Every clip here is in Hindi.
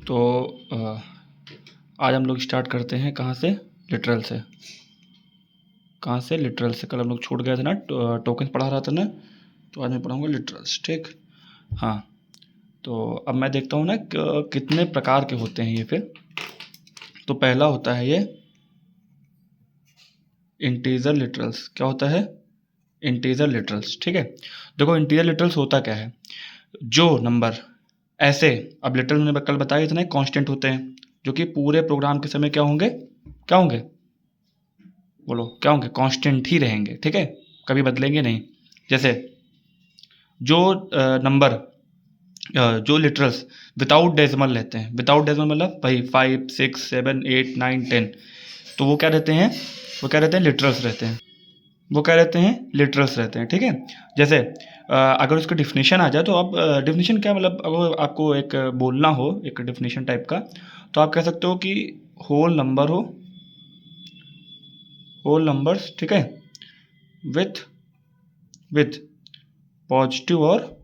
तो आज हम लोग स्टार्ट करते हैं कहाँ से, लिटरल से। कहाँ से, लिटरल से। कल हम लोग छूट गए थे ना, टोकन पढ़ा रहा था ना, तो आज मैं पढ़ाऊँगा लिटरल्स, ठीक। हाँ, तो अब मैं देखता हूँ ना कितने प्रकार के होते हैं ये फिर। तो पहला होता है ये इंटीजर लिटरल्स। क्या होता है? इंटीजर लिटरल्स, ठीक है। देखो इंटीजर लिटरल्स होता क्या है, जो नंबर ऐसे, अब लिटरल मैंने कल बताया इतने कांस्टेंट होते हैं जो कि पूरे प्रोग्राम के समय क्या होंगे, क्या होंगे, बोलो क्या होंगे, कांस्टेंट ही रहेंगे, ठीक है, कभी बदलेंगे नहीं। जैसे जो नंबर जो लिटरल्स विदाउट डेसिमल रहते हैं, विदाउट डेसिमल मतलब भाई 5 6 7 8 9 10, तो वो क्या रहते हैं, वो क्या रहते हैं, लिटरल्स रहते हैं। वो क्या रहते हैं, लिटरल्स रहते हैं, ठीक है। जैसे अगर उसका डिफिनीशन आ जाए तो आप डिफिनीशन क्या मतलब, अगर आपको एक बोलना हो एक डिफिनीशन टाइप का, तो आप कह सकते हो कि होल नंबर हो, होल नंबर्स, ठीक है, विथ पॉजिटिव और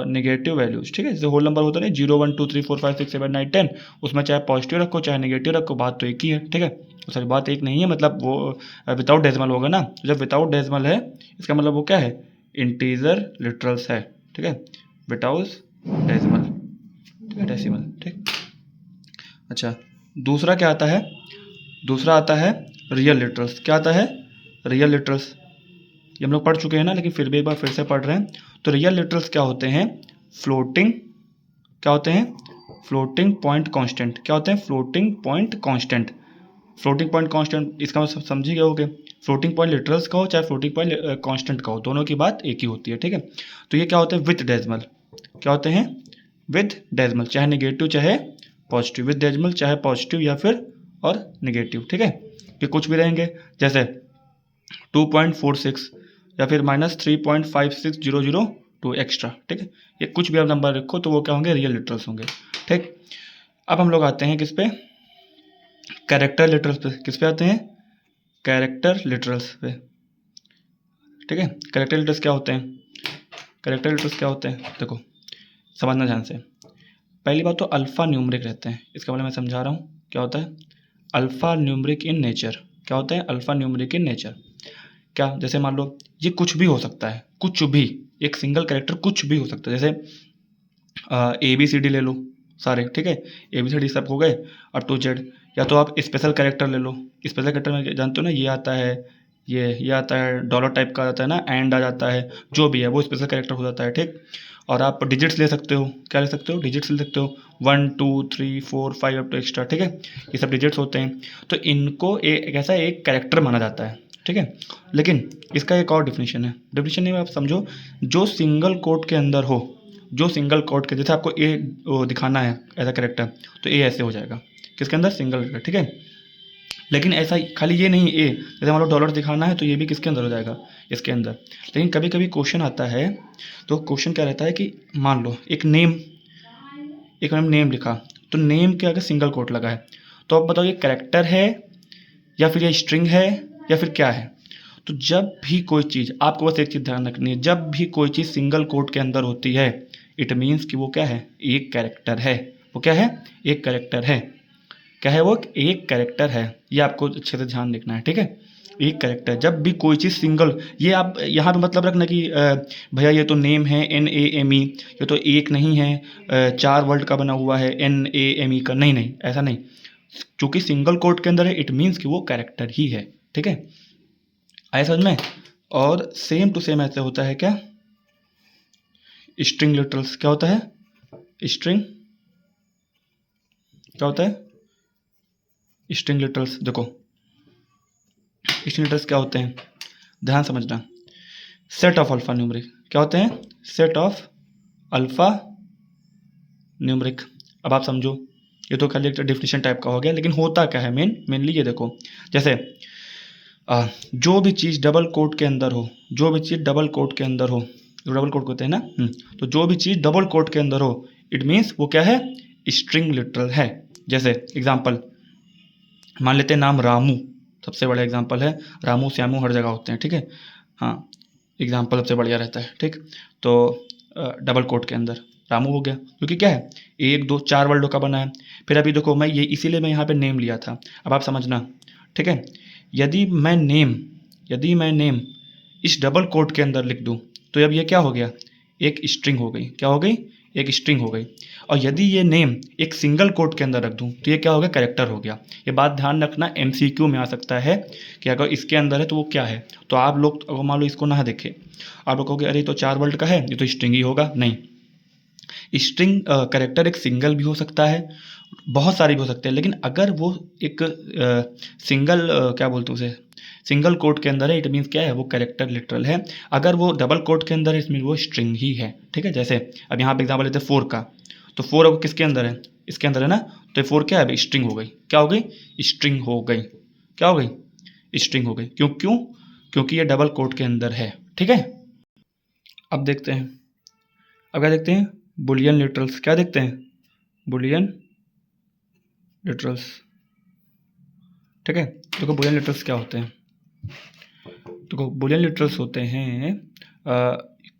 नेगेटिव वैल्यूज, ठीक है। जैसे होल नंबर होता है 0 1 2 3 4 5 6 7 9 10, उसमें चाहे पॉजिटिव रखो चाहे नेगेटिव रखो, बात तो एक ही है, ठीक है। तो सॉरी, बात एक नहीं है, मतलब वो विदाउट डेसिमल होगा ना। जब विदाउट डेसिमल है इसका मतलब वो क्या है, इंटीजर लिटरल्स है, ठीक है, विदाउट डेसिमल, ठीक है, डेसिमल, ठीक। अच्छा, दूसरा क्या आता है, दूसरा आता है रियल लिटरल्स। क्या आता है, रियल लिटरल्स। ये हम लोग पढ़ चुके हैं ना, लेकिन फिर भी एक बार फिर से पढ़ रहे हैं। तो रियल लिटरल्स क्या होते हैं, फ्लोटिंग, क्या होते हैं, फ्लोटिंग पॉइंट कांस्टेंट। क्या होते हैं, floating point constant. Floating point constant इसका मतलब समझ ही गए होगे। फ्लोटिंग पॉइंट लिटरल्स का हो चाहे फ्लोटिंग पॉइंट कांस्टेंट का हो, दोनों की बात एक ही होती है, ठीक है। तो ये क्या होते हैं, विथ डेसिमल। क्या होते हैं, विथ डेसिमल, चाहे नेगेटिव चाहे पॉजिटिव, विथ डेसिमल चाहे पॉजिटिव या फिर और नेगेटिव, ठीक है। ये कुछ भी रहेंगे, जैसे 2.46 या फिर -3.56002 एक्स्ट्रा, ठीक है। ये कुछ भी आप नंबर रखो तो वो क्या होंगे, रियल लिटरल्स होंगे, ठीक। अब हम लोग आते हैं किस पे, कैरेक्टर लिटरल्स पे। किस पे आते हैं, कैरेक्टर लिटरल्स पे, ठीक है। कैरेक्टर लिटरल्स क्या होते हैं, कैरेक्टर लिटरल्स क्या होते हैं, देखो समझना ध्यान से। पहली बात तो अल्फ़ा न्यूमरिक रहते हैं, इसका मतलब मैं समझा रहा हूँ क्या होता है, अल्फ़ा न्यूमरिक इन नेचर। क्या होता है, अल्फ़ा न्यूमरिक इन नेचर। क्या, जैसे मान लो ये कुछ भी हो सकता है, कुछ भी, एक सिंगल कैरेक्टर कुछ भी हो सकता है। जैसे ABCD ले लो सारे, ठीक है, ABCD सब हो गए अब टू जेड। या तो आप स्पेशल कैरेक्टर ले लो, स्पेशल कैरेक्टर में जानते हो ना, ये आता है, ये आता है, डॉलर टाइप का आता है ना, एंड आ जाता है, जो भी है वो स्पेशल कैरेक्टर हो जाता है, ठीक। और आप डिजिट्स ले सकते हो, क्या ले सकते हो, डिजिट्स ले सकते हो, 1 2 3 4 5 अप टू एक्स्ट्रा, ठीक है, ये सब डिजिट्स होते हैं। तो इनको एक ऐसा एक कैरेक्टर माना जाता है, ठीक है। लेकिन इसका एक और डिफिनीशन है, डिफिनीशन नहीं, आप समझो, जो सिंगल कोट के अंदर हो, जो सिंगल कोट के, जैसे आपको ए दिखाना है एज अ कैरेक्टर, तो ए ऐसे हो जाएगा, किसके अंदर, सिंगल, ठीक है। लेकिन ऐसा खाली ये नहीं, ए जैसे मान लो डॉलर दिखाना है तो ये भी किसके अंदर हो जाएगा, इसके अंदर। लेकिन कभी कभी क्वेश्चन आता है, तो क्वेश्चन क्या रहता है कि मान लो एक नेम, एक मैंने नेम लिखा, तो नेम के आगे सिंगल कोट लगा है, तो अब बताओ ये कैरेक्टर है या फिर ये स्ट्रिंग है या फिर क्या है। तो जब भी कोई चीज़, आपको बस एक चीज़ ध्यान रखनी है, जब भी कोई चीज़ सिंगल कोट के अंदर होती है, इट मीन्स कि वो क्या है, एक कैरेक्टर है। वो क्या है, एक कैरेक्टर है। क्या है वो, एक कैरेक्टर है। ये आपको अच्छे से ध्यान देखना है, ठीक है, एक कैरेक्टर। जब भी कोई चीज़ सिंगल, ये आप यहाँ पे मतलब रखना कि भैया ये तो नेम है NAME, ये तो एक नहीं है, 4 वर्ड का बना हुआ है NAME का, नहीं नहीं ऐसा नहीं। चूंकि सिंगल कोट के अंदर है, इट मीन्स कि वो कैरेक्टर ही है, ठीक है, आया समझ में। और सेम टू सेम ऐसे होता है क्या, स्ट्रिंग लिटरल्स। क्या होता है, स्ट्रिंग, क्या होता है, स्ट्रिंग लिटरल्स। देखो स्ट्रिंग लिटरल्स क्या होते हैं, ध्यान समझना। Set of alpha numeric. क्या होते हैं, सेट ऑफ अल्फा न्यूमरिक। अब आप समझो, ये तो खाली एक डिफिनेशन टाइप का हो गया, लेकिन होता क्या है, मेनली ये देखो, जैसे जो भी चीज़ डबल कोट के अंदर हो, जो भी चीज़ डबल कोट के अंदर हो, जो डबल कोट होते हैं ना, तो जो भी चीज़ डबल कोट के अंदर हो, इट मीन्स वो क्या है, स्ट्रिंग लिटरल है। जैसे एग्जांपल मान लेते हैं नाम रामू, सबसे बड़ा एग्जांपल है, रामू श्यामू हर जगह होते हैं, ठीक है। हाँ, एग्जांपल सबसे बढ़िया रहता है, ठीक। तो डबल कोट के अंदर, रामू हो गया, क्योंकि क्या है 1 2 4 वर्डों का बना है। फिर अभी देखो मैं ये इसीलिए मैं यहाँ पे नेम लिया था, अब आप समझना, ठीक है। यदि मैं नेम इस डबल कोट के अंदर लिख दूँ तो अब ये क्या हो गया, एक स्ट्रिंग हो गई। क्या हो गई, एक स्ट्रिंग हो गई। और यदि ये नेम एक सिंगल कोट के अंदर रख दूँ तो ये क्या हो गया, कैरेक्टर हो गया। ये बात ध्यान रखना, MCQ में आ सकता है कि अगर इसके अंदर है तो वो क्या है। तो आप लोग अगर मान लो इसको ना देखें, आप लोग कहोगे अरे तो 4 वर्ड का है, ये तो स्ट्रिंग ही होगा। नहीं, स्ट्रिंग कैरेक्टर एक सिंगल भी हो सकता है, बहुत सारे भी हो सकते हैं, लेकिन अगर वो एक सिंगल क्या बोलते हैं उसे, सिंगल कोट के अंदर है, इट मीन्स क्या है, वो कैरेक्टर लिटरल है। अगर वो डबल कोट के अंदर है, इसमें वो स्ट्रिंग ही है, ठीक है। जैसे अब यहाँ पे एग्जाम्पल लेते हैं 4 का, तो 4 अब किसके अंदर है, इसके अंदर है ना, तो 4 क्या है, स्ट्रिंग हो गई। क्या हो गई, स्ट्रिंग हो गई। क्या हो गई, स्ट्रिंग हो गई। क्यों क्यों, क्योंकि ये डबल कोट के अंदर है, ठीक है। अब देखते हैं, अब क्या देखते हैं, बुलियन लिटरल्स। क्या देखते हैं, बुलियन लिटरल्स, ठीक है। देखो बुलियन लिटरल्स क्या होते हैं, देखो बुलियन लिटरल्स होते हैं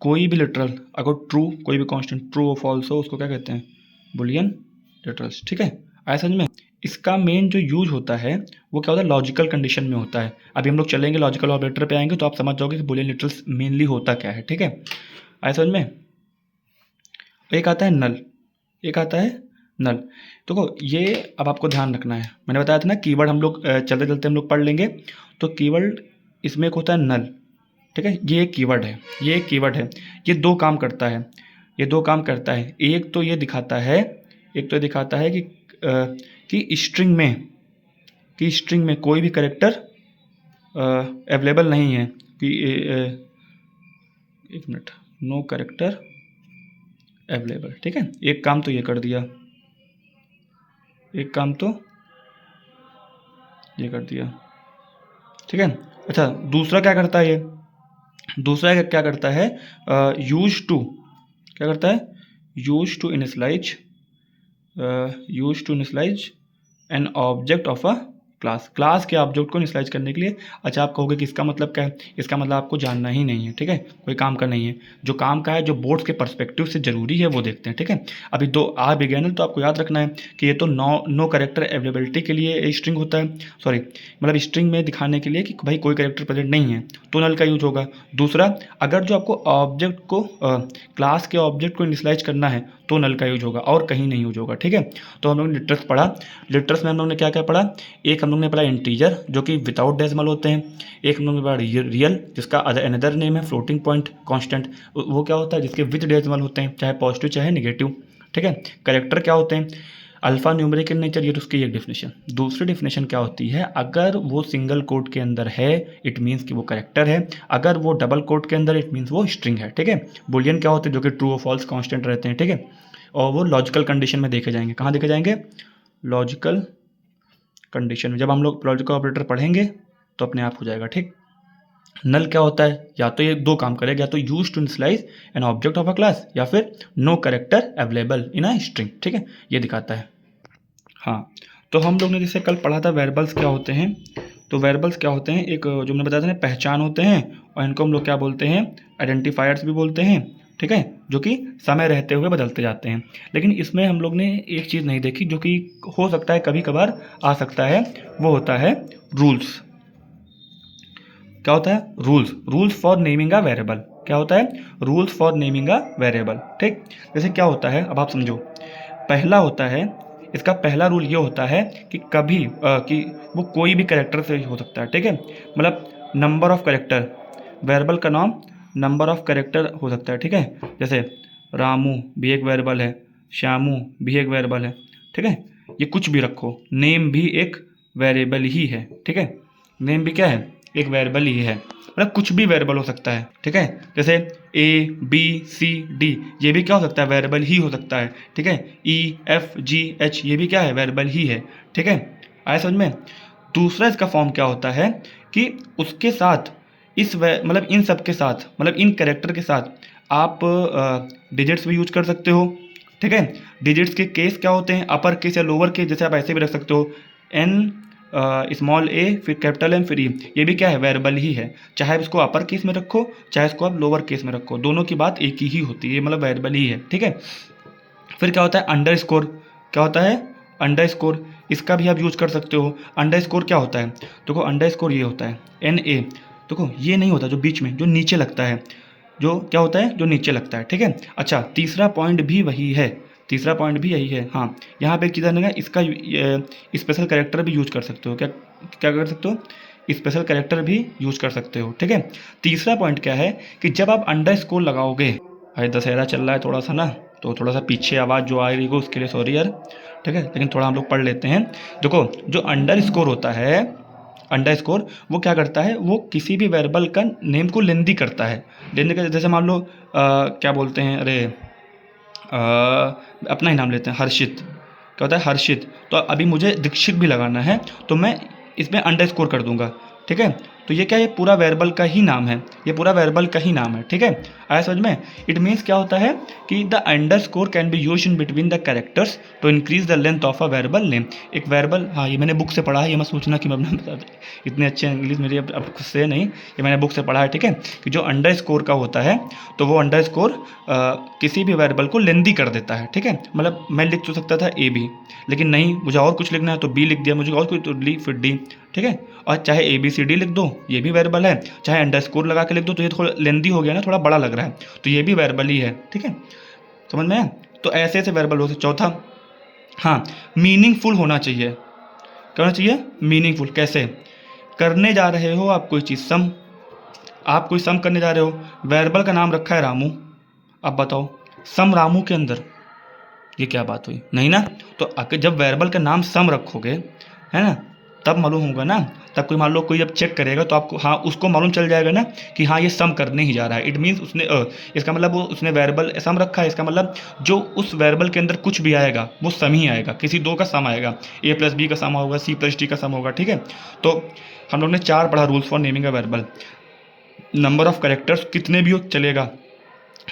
कोई भी लिटरल अगर ट्रू, कोई भी कांस्टेंट ट्रू और फॉल्स हो, उसको क्या कहते हैं, बुलियन लिटरल्स, ठीक है। आया समझ में। इसका मेन जो यूज होता है वो क्या होता है, लॉजिकल कंडीशन में होता है। अभी हम लोग चलेंगे लॉजिकल ऑपरेटर पे आएंगे तो आप समझ जाओगे कि बुलियन लिटरल्स मेनली होता क्या है, ठीक है। आया समझ में। एक आता है नल, एक आता है नल। देखो ये अब आपको ध्यान रखना है, मैंने बताया था ना कीवर्ड हम लोग चलते चलते हम लोग पढ़ लेंगे। तो कीवर्ड इसमें एक होता है नल, ठीक है। ये एक कीवर्ड है, ये एक कीवर्ड है, ये 2 काम करता है, ये 2 काम करता है। एक तो ये दिखाता है, एक तो ये दिखाता है कि स्ट्रिंग में कोई भी कैरेक्टर अवेलेबल नहीं है, कि एक मिनट, नो कैरेक्टर अवेलेबल, ठीक है। एक काम तो ये कर दिया, एक काम तो ये कर दिया, ठीक है। अच्छा दूसरा क्या करता है, ये दूसरा क्या करता है, यूज टू, क्या करता है, use to initialise, use to initialise an object of a class, class के ऑब्जेक्ट को इनिशलाइज करने के लिए। अच्छा आप कहोगे कि इसका मतलब क्या है, इसका मतलब आपको जानना ही नहीं है, ठीक है, कोई काम का नहीं है। जो काम का है, जो बोर्ड्स के पर्सपेक्टिव से ज़रूरी है वो देखते हैं, ठीक है। अभी 2 आ भी गए ना, तो आपको याद रखना है कि ये तो नो कैरेक्टर अवेलेबिलिटी के लिए स्ट्रिंग होता है, सॉरी मतलब स्ट्रिंग में दिखाने के लिए कि भाई कोई कैरेक्टर प्रेजेंट नहीं है तो नल का यूज होगा। दूसरा, अगर जो आपको ऑब्जेक्ट को क्लास के ऑब्जेक्ट को इनिशलाइज करना है तो नल का यूज होगा, और कहीं नहीं यूज होगा, ठीक है। तो हम लोग ने लिटरल्स पढ़ा, लिटरल्स में हम लोग ने क्या क्या पढ़ा, एक हम लोग ने पढ़ा इंटीजर जो कि विदाउट डेसिमल होते हैं, एक हम लोग ने पढ़ा रियल जिसका अनदर नेम है फ्लोटिंग पॉइंट कांस्टेंट, वो क्या होता है जिसके विद डेसिमल होते हैं, चाहे पॉजिटिव चाहे नेगेटिव, ठीक है। कैरेक्टर क्या होते हैं, अल्फा न्यूमेरिक इन नेचर, ये तो उसकी एक डेफिनेशन। दूसरी डेफिनेशन क्या होती है, अगर वो सिंगल कोट के अंदर है इट मीन्स कि वो कैरेक्टर है, अगर वो डबल कोट के अंदर इट मीन्स वो स्ट्रिंग है, ठीक है। बुलियन क्या होते हैं, जो कि ट्रू और फॉल्स कांस्टेंट रहते हैं, ठीक है। और वो लॉजिकल कंडीशन में देखे जाएंगे, कहाँ देखे जाएंगे, लॉजिकल कंडीशन में। जब हम लोग लॉजिकल ऑपरेटर पढ़ेंगे तो अपने आप हो जाएगा, ठीक। नल क्या होता है, या तो ये 2 काम करेगा, या तो use to initialise an object of a class, या फिर no character available in a string, ठीक है, ये दिखाता है। हाँ, तो हम लोग ने जैसे कल पढ़ा था वेरिएबल्स क्या होते हैं, तो वेरिएबल्स क्या होते हैं, एक जो मैंने बताया था ना, पहचान होते हैं, और इनको हम लोग क्या बोलते हैं, आइडेंटिफायर्स भी बोलते हैं, ठीक है, जो कि समय रहते हुए बदलते जाते हैं। लेकिन इसमें हम लोग ने एक चीज़ नहीं देखी जो कि हो सकता है कभी कभार आ सकता है, वो होता है रूल्स। क्या होता है, rules, rules for naming a variable. क्या होता है, rules for naming a variable, ठीक। जैसे क्या होता है, अब आप समझो, पहला होता है, इसका पहला रूल ये होता है कि कभी कि वो कोई भी कैरेक्टर से हो सकता है, ठीक है। मतलब नंबर ऑफ कैरेक्टर, वेरिएबल का नाम नंबर ऑफ कैरेक्टर हो सकता है, ठीक है। जैसे रामू भी एक वेरिएबल है, श्यामू भी एक वेरिएबल है, ठीक है। ये कुछ भी रखो, नेम भी एक वेरिएबल ही है, ठीक है। नेम भी क्या है, एक वेरिएबल ही है, मतलब कुछ भी वेरिएबल हो सकता है, ठीक है। जैसे ABCD ये भी क्या हो सकता है, वेरिएबल ही हो सकता है, ठीक है। EFGH ये भी क्या है, वेरिएबल ही है, ठीक है। आया समझ में। दूसरा इसका फॉर्म क्या होता है कि उसके साथ मतलब इन सब के साथ, मतलब इन कैरेक्टर के साथ आप डिजिट्स भी यूज कर सकते हो, ठीक है। डिजिट्स के केस क्या होते हैं, अपर केस या लोअर केस, जैसे आप ऐसे भी रख सकते हो, N स्मॉल a फिर कैपिटल M फिर E, ये भी क्या है, वेरिएबल ही है। चाहे आप इसको अपर केस में रखो, चाहे इसको आप लोअर केस में रखो, दोनों की बात एक ही होती है, मतलब वेरिएबल ही है, ठीक है। फिर क्या होता है अंडरस्कोर, क्या होता है अंडरस्कोर, इसका भी आप यूज कर सकते हो। अंडरस्कोर क्या होता है, देखो अंडरस्कोर ये होता है NA, देखो ये नहीं होता जो बीच में, जो नीचे लगता है, जो क्या होता है जो नीचे लगता है, ठीक है। अच्छा तीसरा पॉइंट भी वही है, तीसरा पॉइंट भी यही है। हाँ यहाँ पे एक चीज़ आने इसका स्पेशल कैरेक्टर भी यूज कर सकते हो, क्या क्या कर सकते हो, स्पेशल कैरेक्टर भी यूज कर सकते हो, ठीक है। तीसरा पॉइंट क्या है कि जब आप अंडरस्कोर लगाओगे, अरे दशहरा चल रहा है थोड़ा सा ना, तो थोड़ा सा पीछे आवाज़ जो आ रही है उसके लिए सॉरी यार, ठीक है, लेकिन थोड़ा हम लोग पढ़ लेते हैं। देखो जो अंडरस्कोर होता है, अंडरस्कोर वो क्या करता है, वो किसी भी वेरिएबल का नेम को लेंदी करता है। लेंदी का जैसे मान लो क्या बोलते हैं, अरे अपना ही नाम लेते हैं हर्षित, क्या होता है हर्षित, तो अभी मुझे दीक्षित भी लगाना है तो मैं इसमें अंडरस्कोर कर दूंगा, ठीक है। तो ये क्या, ये पूरा वेरिएबल का ही नाम है, ये पूरा वेरिएबल का ही नाम है, ठीक है। आया समझ में। इट मीन्स क्या होता है कि the underscore can be used in between the characters to increase the length of a variable name. एक वेरिएबल, हाँ ये मैंने बुक से पढ़ा है, ये मत सोचना कि मैं अपना इतने अच्छे इंग्लिश मेरी अब खुद से नहीं, ये मैंने बुक से पढ़ा है, ठीक है। कि जो अंडरस्कोर का होता है तो वो अंडरस्कोर किसी भी वेरिएबल को लेंदी कर देता है, ठीक है। मतलब मैं लिख तो सकता था A भी, लेकिन नहीं मुझे और कुछ लिखना है तो B लिख दिया, मुझे और कुछ तो ली फिर D, ठीक है। और चाहे ABCD लिख दो ये भी वेरिएबल है, चाहे अंडरस्कोर लगा के लिख दो तो ये थोड़ा लेंदी हो गया ना, थोड़ा बड़ा लग रहा है, तो ये भी वेरिएबल ही है, ठीक है। समझ में आया? तो ऐसे ऐसे वेरिएबल हो सकते। चौथा, हाँ मीनिंगफुल होना चाहिए, क्या होना चाहिए मीनिंगफुल। कैसे, करने जा रहे हो आप कोई चीज़ सम, आप कोई सम करने जा रहे हो, वेरिएबल का नाम रखा है रामू, अब बताओ सम रामू के अंदर ये क्या बात हुई, नहीं ना। तो अगर जब वेरिएबल का नाम सम रखोगे, है ना, तब मालूम होगा ना, तब कोई मान लो कोई जब चेक करेगा तो आपको, हाँ उसको मालूम चल जाएगा ना कि हाँ ये सम करने ही जा रहा है। इट मीन्स उसने इसका मतलब वो उसने वेरिएबल सम रखा है, इसका मतलब जो उस वेरिएबल के अंदर कुछ भी आएगा वो सम ही आएगा, किसी दो का सम आएगा, A+B का सम होगा, C+D का सम होगा, ठीक है। तो हम लोग ने 4 पढ़ा rules for naming a variable. Number of characters कितने भी हो चलेगा,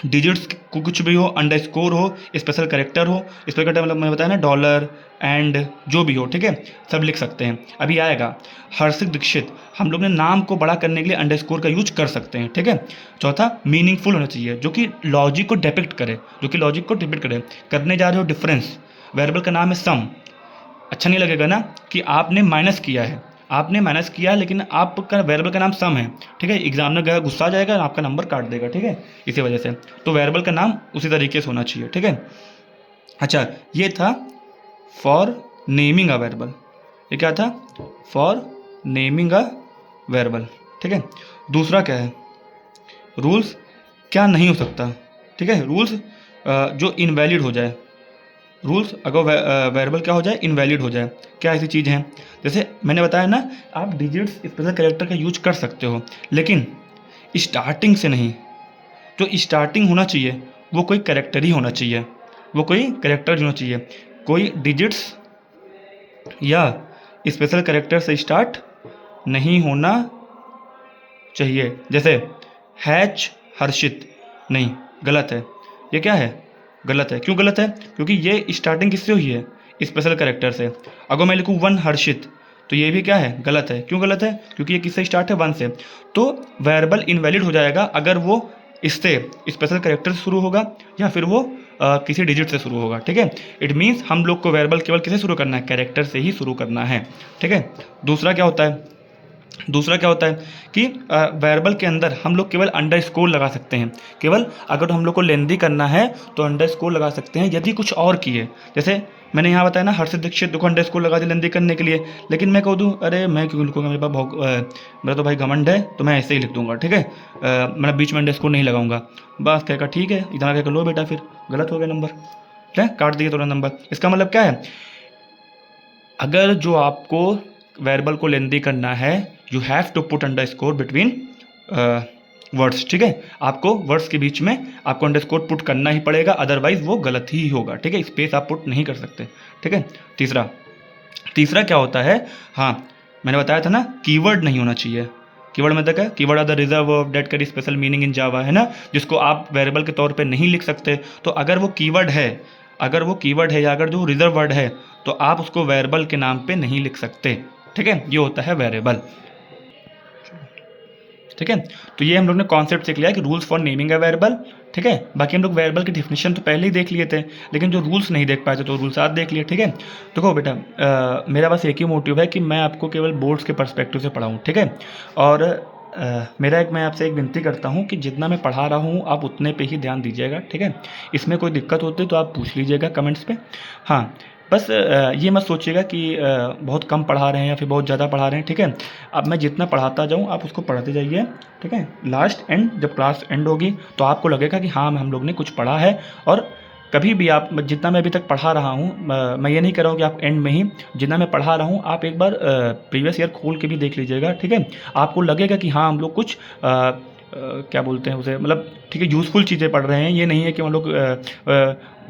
डिजिट्स को कुछ भी हो, अंडरस्कोर हो, स्पेशल कैरेक्टर हो, स्पेशल कैरेक्टर मतलब मैंने बताया ना डॉलर एंड जो भी हो, ठीक है, सब लिख सकते हैं। अभी आएगा हर्षित दीक्षित, हम लोग ने नाम को बड़ा करने के लिए अंडरस्कोर का यूज कर सकते हैं, ठीक है। चौथा मीनिंगफुल होना चाहिए, जो कि लॉजिक को डिपिक्ट करे, जो कि लॉजिक को डिपिक्ट करे। करने जा रहे हो डिफरेंस, वेरिएबल का नाम है सम, अच्छा नहीं लगेगा ना कि आपने माइनस किया है, आपने माइनस किया है लेकिन आपका वेरिएबल का नाम सम है, ठीक है। एग्जामिनर गया गुस्सा आ जाएगा, आपका नंबर काट देगा, ठीक है, इसी वजह से। तो वेरिएबल का नाम उसी तरीके से होना चाहिए, ठीक है। अच्छा ये था फॉर नेमिंग अ वेरिएबल, ये क्या था, फॉर नेमिंग अ वेरिएबल, ठीक है। दूसरा क्या है, रूल्स क्या नहीं हो सकता, ठीक है, रूल्स जो इनवैलिड हो जाए, रूल्स अगर वेरिएबल क्या हो जाए, इनवैलिड हो जाए। क्या ऐसी चीज़ है, जैसे मैंने बताया ना, आप डिजिट्स स्पेशल कैरेक्टर का यूज कर सकते हो लेकिन स्टार्टिंग से नहीं, जो स्टार्टिंग होना चाहिए वो कोई कैरेक्टर ही होना चाहिए, वो कोई कैरेक्टर होना चाहिए, कोई डिजिट्स या स्पेशल कैरेक्टर से स्टार्ट नहीं होना चाहिए। जैसे हैच हर्षित, नहीं गलत है, ये क्या है गलत है, क्यों गलत है, क्योंकि ये स्टार्टिंग किससे हुई है, स्पेशल कैरेक्टर से। अगर मैं लिखूँ वन हर्षित तो ये भी क्या है गलत है, क्यों गलत है, क्योंकि ये किससे स्टार्ट है, वन से। तो वेरिएबल इनवैलिड हो जाएगा अगर वो इससे स्पेशल कैरेक्टर से शुरू होगा या फिर वो किसी डिजिट से शुरू होगा, ठीक है। इट मीन्स हम लोग को वेरिएबल केवल किसे शुरू करना है, कैरेक्टर से ही शुरू करना है, ठीक है। दूसरा क्या होता है, दूसरा क्या होता है कि वेरिएबल के अंदर हम लोग केवल अंडरस्कोर लगा सकते हैं, केवल अगर हम लोग को लेंदी करना है तो अंडरस्कोर लगा सकते हैं यदि कुछ और किए। जैसे मैंने यहाँ बताया ना हर्षित दीक्षित, देखो अंडरस्कोर लगा दिया लेंदी करने के लिए, लेकिन मैं कह दूँ अरे मैं क्यों लिखूँगा, मेरे पास मेरा तो भाई घमंड है तो मैं ऐसे ही लिख दूंगा, ठीक है, मैं बीच में अंडरस्कोर नहीं लगाऊंगा, बस कहकर ठीक है इतना कहकर लो बेटा, फिर गलत हो गया नंबर, ठीक है, काट दिए थोड़ा नंबर। इसका मतलब क्या है, अगर जो आपको वेरिएबल को लेंदी करना है you have to put underscore between words, ठीक है, आपको वर्ड्स के बीच में आपको अंडरस्कोर पुट करना ही पड़ेगा, अदरवाइज वो गलत ही होगा, ठीक है, स्पेस आप पुट नहीं कर सकते, ठीक है। तीसरा, तीसरा क्या होता है, हाँ मैंने बताया था ना कीवर्ड नहीं होना चाहिए। कीवर्ड मतलब क्या, keyword are the reserve verb that carry special meaning in Java, है ना, जिसको आप वेरिएबल के तौर पे नहीं लिख सकते। तो अगर वो कीवर्ड है, अगर वो कीवर्ड है या अगर जो रिजर्व वर्ड है तो आप उसको वेरिएबल के नाम पे नहीं लिख सकते, ठीक है, ये होता है वेरिएबल, ठीक है। तो ये हम लोग ने कॉन्सेप्ट सीख लिया कि rules for naming a variable, ठीक है। बाकी हम लोग वेरिएबल की डेफिनेशन तो पहले ही देख लिए थे, लेकिन जो रूल्स नहीं देख पाए थे तो रूल्स आज देख लिए, ठीक है। देखो बेटा, मेरा बस एक ही मोटिव है कि मैं आपको केवल बोर्ड्स के पर्सपेक्टिव से पढ़ाऊँ, ठीक है। और मैं आपसे एक विनती करता हूँ कि जितना मैं पढ़ा रहा हूँ आप उतने पे ही ध्यान दीजिएगा, ठीक है। इसमें कोई दिक्कत होती है तो आप पूछ लीजिएगा कमेंट्स पे। हाँ, बस ये मत सोचिएगा कि बहुत कम पढ़ा रहे हैं या फिर बहुत ज़्यादा पढ़ा रहे हैं, ठीक है। अब मैं जितना पढ़ाता जाऊँ आप उसको पढ़ते जाइए, ठीक है। लास्ट एंड जब क्लास एंड होगी तो आपको लगेगा कि हाँ हम लोग ने कुछ पढ़ा है। और कभी भी आप, जितना मैं अभी तक पढ़ा रहा हूँ, मैं ये नहीं कह रहा हूँ कि आप एंड में ही, जितना मैं पढ़ा रहा हूँ आप एक बार प्रीवियस ईयर खोल के भी देख लीजिएगा, ठीक है। आपको लगेगा कि हाँ हम लोग कुछ क्या बोलते हैं उसे, मतलब ठीक है, यूज़फुल चीज़ें पढ़ रहे हैं। ये नहीं है कि हम लोग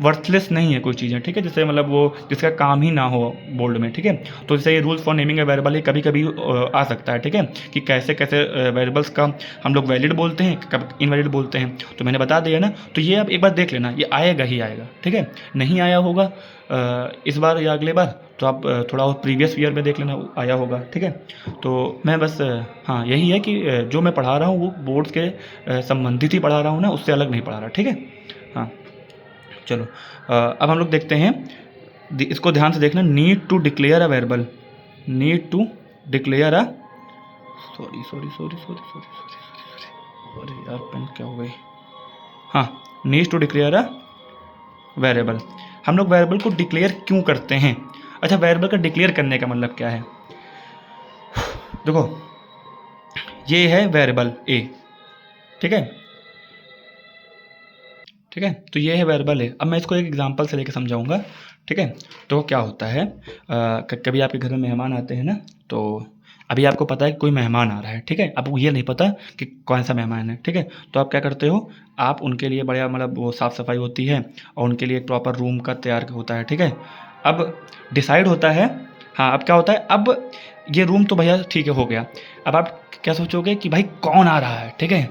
वर्थलेस नहीं है कोई चीज़ें, ठीक है, जैसे मतलब वो जिसका काम ही ना हो बोल्ड में, ठीक है। तो जैसे ये rules for naming a variable ये कभी कभी आ सकता है, ठीक है, कि कैसे कैसे वेरिएबल्स का हम लोग वैलिड बोलते हैं, कब इनवैलिड बोलते हैं, तो मैंने बता दिया ना। तो ये आप एक बार देख लेना, ये आएगा ही आएगा, ठीक है। नहीं आया होगा इस बार या अगले बार तो आप थोड़ा और प्रीवियस ईयर में देख लेना, आया होगा, ठीक है। तो मैं बस हाँ यही है कि जो मैं पढ़ा रहा हूँ वो बोर्ड्स के संबंधित ही पढ़ा रहा हूँ ना, उससे अलग नहीं पढ़ा रहा, ठीक है। हाँ चलो, अब हम लोग देखते हैं, इसको ध्यान से देखना। Need to declare a variable, need to declare a, sorry sorry sorry sorry sorry sorry, अरे यार पेन क्या हो गई। हाँ, need to declare a variable. हम लोग वेरिएबल को डिक्लेयर क्यों करते हैं? अच्छा, वेरिएबल का डिक्लेयर करने का मतलब क्या है? देखो, ये है वेरिएबल ए, ठीक है, ठीक है। तो ये है वेरिएबल ए। अब मैं इसको एक एग्जांपल से लेकर समझाऊंगा, ठीक है। तो क्या होता है, कभी आपके घर में मेहमान आते हैं ना, तो अभी आपको पता है कि कोई मेहमान आ रहा है, ठीक है। आपको ये नहीं पता कि कौन सा मेहमान है, ठीक है। तो आप क्या करते हो, आप उनके लिए बढ़िया, मतलब वो साफ़ सफाई होती है और उनके लिए एक प्रॉपर रूम का तैयार होता है, ठीक है। अब डिसाइड होता है, हाँ अब क्या होता है, अब ये रूम तो भैया ठीक है हो गया। अब आप क्या सोचोगे कि भाई कौन आ रहा है, ठीक है।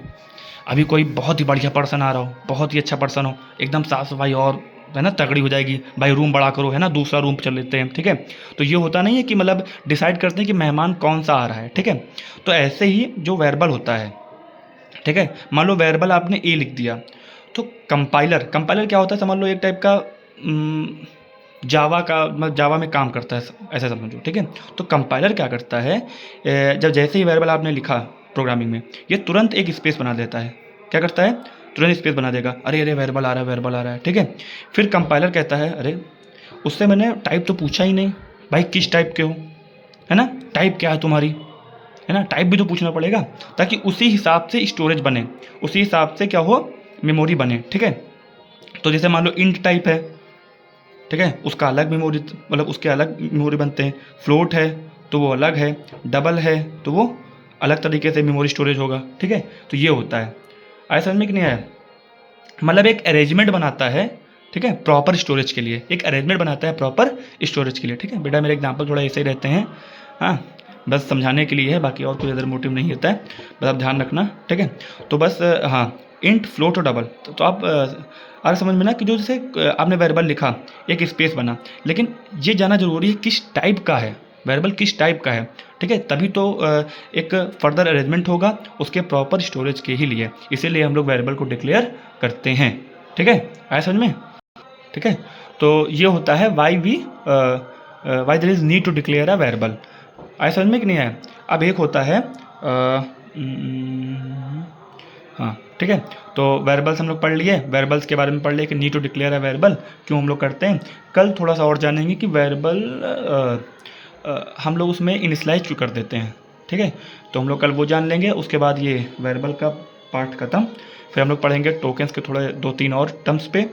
अभी कोई बहुत ही बढ़िया पर्सन आ रहा हो, बहुत ही अच्छा पर्सन हो, एकदम साफ़ सफाई और है ना तगड़ी हो जाएगी, भाई रूम बड़ा करो, है ना, दूसरा रूम चल लेते हैं, ठीक है। तो ये होता नहीं है कि मतलब डिसाइड करते हैं कि मेहमान कौन सा आ रहा है, ठीक है। तो ऐसे ही जो वेरिएबल होता है, ठीक है, मान लो वेरिएबल आपने ए लिख दिया, तो कंपाइलर, कंपाइलर क्या होता है, समझ लो एक टाइप का जावा का, मतलब जावा में काम करता है, ऐसा समझो, ठीक है। तो कंपाइलर क्या करता है, जब जैसे ही वेरिएबल आपने लिखा प्रोग्रामिंग में, ये तुरंत एक स्पेस बना देता है। क्या करता है, तुरंत स्पेस बना देगा, अरे अरे वेरिएबल आ रहा है, वेरिएबल आ रहा है, ठीक है। फिर कंपाइलर कहता है, अरे उससे मैंने टाइप तो पूछा ही नहीं, भाई किस टाइप के हो, है ना, टाइप क्या है तुम्हारी, है ना, टाइप भी तो पूछना पड़ेगा, ताकि उसी हिसाब से स्टोरेज बने, उसी हिसाब से क्या हो, मेमोरी बने, ठीक है। तो जैसे मान लो इंट टाइप है, ठीक है, उसका अलग मेमोरी, मतलब उसके अलग मेमोरी बनते हैं। फ्लोट है तो वो अलग है, डबल है तो वो अलग तरीके से मेमोरी स्टोरेज होगा, ठीक है। तो ये होता है, आया समझ में कि नहीं आया, मतलब एक अरेंजमेंट बनाता है, ठीक है, प्रॉपर स्टोरेज के लिए, एक अरेंजमेंट बनाता है प्रॉपर स्टोरेज के लिए, ठीक है। बेटा मेरे एग्जाम्पल थोड़ा ऐसे ही रहते हैं, हाँ बस समझाने के लिए है, बाकी और कोई अदर मोटिव नहीं होता है, बस आप ध्यान रखना, ठीक है। तो बस हाँ, इंट फ्लोट और डबल, तो आप आ रहा समझ में ना, कि जो जैसे आपने वेरिएबल लिखा, एक स्पेस बना, लेकिन ये जानना जरूरी है किस टाइप का है वेरिएबल, किस टाइप का है, ठीक है, तभी तो एक फर्दर अरेंजमेंट होगा उसके प्रॉपर स्टोरेज के ही लिए, इसीलिए हम लोग वेरिएबल को डिक्लेयर करते हैं, ठीक है। आया समझ में, ठीक है। तो ये होता है why there is need to declare a variable. आया समझ में कि नहीं आया। अब एक होता है हाँ ठीक है, तो वेरिएबल्स हम लोग पढ़ लिए, वेरिएबल्स के बारे में पढ़ लिए कि need to declare a variable क्यों हम लोग करते हैं। कल थोड़ा सा और जानेंगे कि वेरिएबल हम लोग उसमें इनिशियलाइज क्यों कर देते हैं, ठीक है। तो हम लोग कल वो जान लेंगे, उसके बाद ये वेरिएबल का पार्ट ख़त्म। फिर हम लोग पढ़ेंगे टोकन्स के थोड़े 2-3 और टर्म्स पे,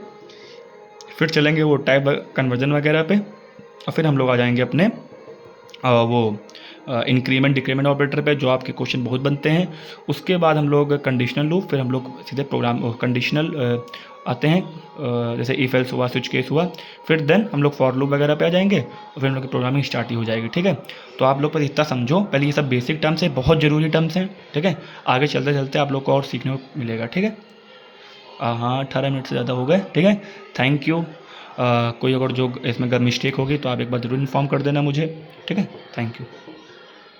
फिर चलेंगे वो टाइप कन्वर्जन वगैरह पे, और फिर हम लोग आ जाएंगे अपने वो इंक्रीमेंट डिक्रीमेंट ऑपरेटर पे, जो आपके क्वेश्चन बहुत बनते हैं। उसके बाद हम लोग कंडीशनल लूप, फिर हम लोग सीधे प्रोग्राम कंडीशनल आते हैं, जैसे इफ एल्स हुआ, स्विच केस हुआ, फिर देन हम लोग फॉर लूप वगैरह पे आ जाएंगे, और फिर हम लोग की प्रोग्रामिंग स्टार्ट ही हो जाएगी, ठीक है। तो आप लोग बस इतना समझो, पहले ये सब बेसिक टर्म्स है, बहुत ज़रूरी टर्म्स हैं, ठीक है। आगे चलते चलते आप लोग को और सीखने को मिलेगा, ठीक है। हाँ 18 मिनट से ज़्यादा हो गए, ठीक है। Thank you. कोई अगर जो इसमें अगर मिस्टेक होगी तो आप एक बार ज़रूर इन्फॉर्म कर देना मुझे, ठीक है। Thank you.